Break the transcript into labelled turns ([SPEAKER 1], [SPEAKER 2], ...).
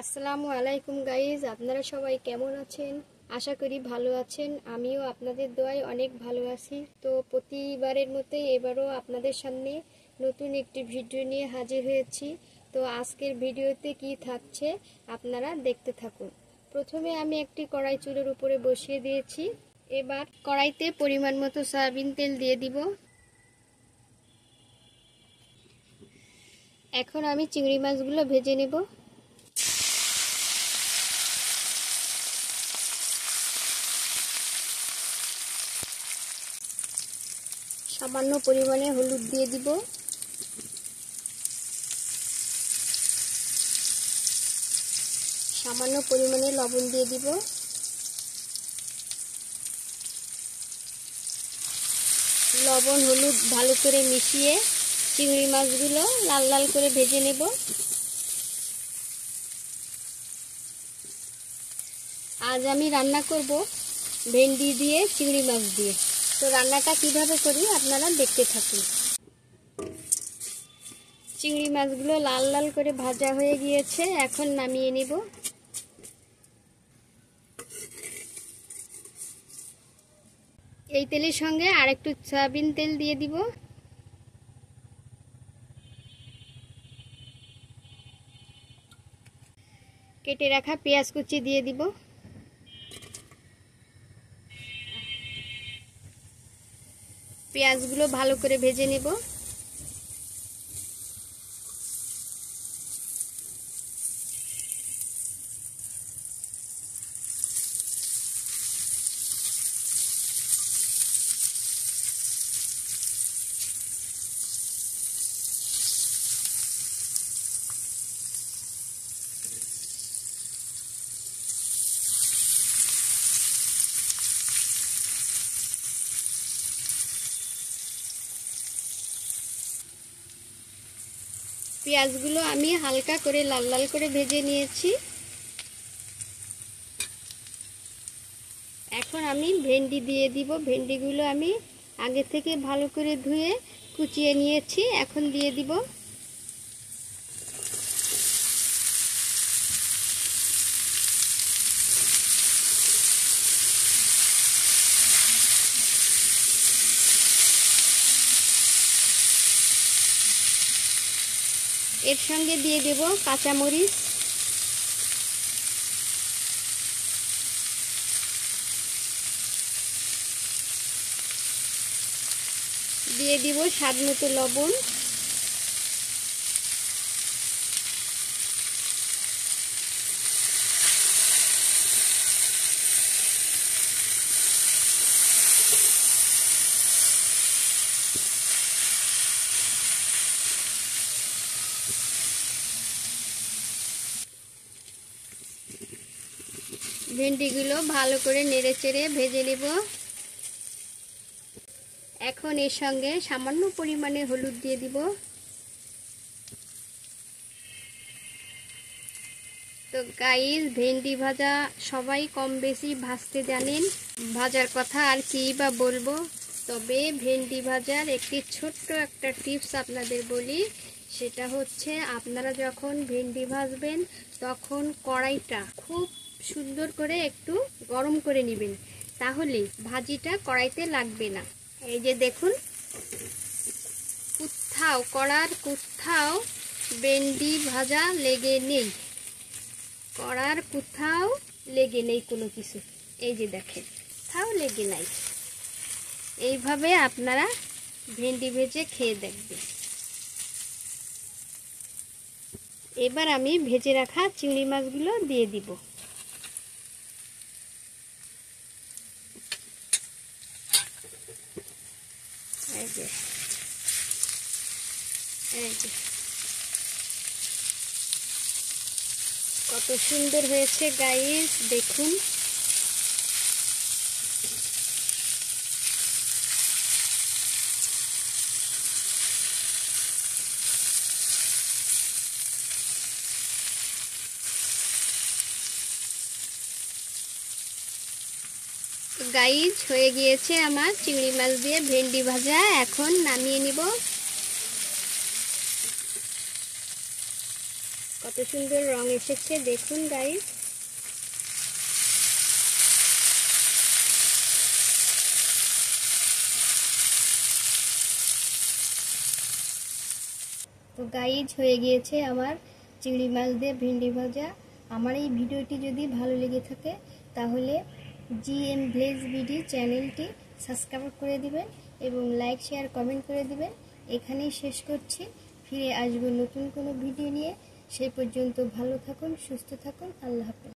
[SPEAKER 1] আসসালামু আলাইকুম গাইজ, আপনারা সবাই কেমন আছেন? আশা করি ভালো আছেন। আমিও আপনাদের দোয়ায় অনেক ভালো আছি। তো প্রতিবারের মতোই এবারও আপনাদের সামনে নতুন একটি ভিডিও নিয়ে হাজির হয়েছি। তো আজকের ভিডিওতে কি থাকছে আপনারা দেখতে থাকুন। প্রথমে আমি একটি কড়াই চুলের উপরে বসিয়ে দিয়েছি। এবার কড়াইতে পরিমাণ মতো সয়াবিন তেল দিয়ে দিব। এখন আমি চিংড়ি মাছগুলো ভেজে নেব। সামান্য পরিমাণে হলুদ দিয়ে দিব। সামান্য পরিমাণে লবণ দিয়ে দিব। লবণ হলুদ ভালো করে মিশিয়ে চিংড়ি মাছগুলো লাল লাল করে ভেজে নেব। আজ আমি রান্না করব ভেন্ডি দিয়ে চিংড়ি মাছ দিয়ে। তো রান্নাটা কিভাবে করি আপনারা দেখতে থাকুন। চিংড়ি মাছগুলো লাল লাল করে ভাজা হয়ে গিয়েছে, এখন নামিয়ে নেব। এই তেলের সঙ্গে আরেকটু সয়াবিন তেল দিয়ে দিব। কেটে রাখা পেঁয়াজ কুচি দিয়ে দিব। পেঁয়াজগুলো ভালো করে ভেজে নেব। পেঁয়াজগুলো আমি হালকা করে লাল লাল করে ভেজে নিয়েছি। এখন আমি ভেন্ডি দিয়ে দিব। ভেন্ডিগুলো আমি আগে থেকে ভালো করে ধুয়ে কুচিয়ে নিয়েছি, এখন দিয়ে দিব। এর সঙ্গে দিয়ে দেব কাঁচামরিচ, দিয়ে দিব স্বাদ মতো লবণ, ভেন্ডিগুলো ভালো করে নেড়েচেড়ে ভেজে নেব। এখন এর সঙ্গে সামান্য পরিমাণে হলুদ দিয়ে দিব। তো গাইস, ভেন্ডি ভাজা সবাই কম বেশি ভাজতে জানেন, ভাজার কথা আর কি বা বলবো। তবে ভেন্ডি ভাজার একটি ছোট্ট একটা টিপস আপনাদের বলি, সেটা হচ্ছে আপনারা যখন ভেন্ডি ভাজবেন তখন কড়াইটা খুব সুন্দর করে একটু গরম করে নেবেন, তাহলে ভাজিটা কড়াইতে লাগবে না। এই যে দেখুন, কড়ার কোথাও ভেন্ডি ভাজা লেগে নেই, কড়ার কোথাও লেগে নেই কোনো কিছু। এই যে দেখেন, কোথাও লেগে নাই। এইভাবে আপনারা ভেন্ডি ভেজে খেয়ে দেখবেন। এবার আমি ভেজে রাখা চিংড়ি মাছগুলো দিয়ে দিব। এই যে কত সুন্দর হয়েছে গাইস, দেখুন। গাইস, হয়ে গিয়েছে আমার চিংড়ি মাছ দিয়ে ভেন্ডি ভাজা। এখন নামিয়ে নিব। কত সুন্দর রং এসেছে দেখুন গাইস। তো গাইস হয়ে গিয়েছে আমার চিংড়ি মাছ দিয়ে ভেন্ডি ভাজা। আমার এই ভিডিওটি যদি ভালো লেগে থাকে তাহলে জিএম ভিলেজ বিডি চ্যানেলটি সাবস্ক্রাইব করে দিবেন এবং লাইক শেয়ার কমেন্ট করে দিবেন। এখানেই শেষ করছি, ফিরে আসবো নতুন কোনো ভিডিও নিয়ে। সেই পর্যন্ত ভালো থাকুন, সুস্থ থাকুন, আল্লাহ হাফেজ।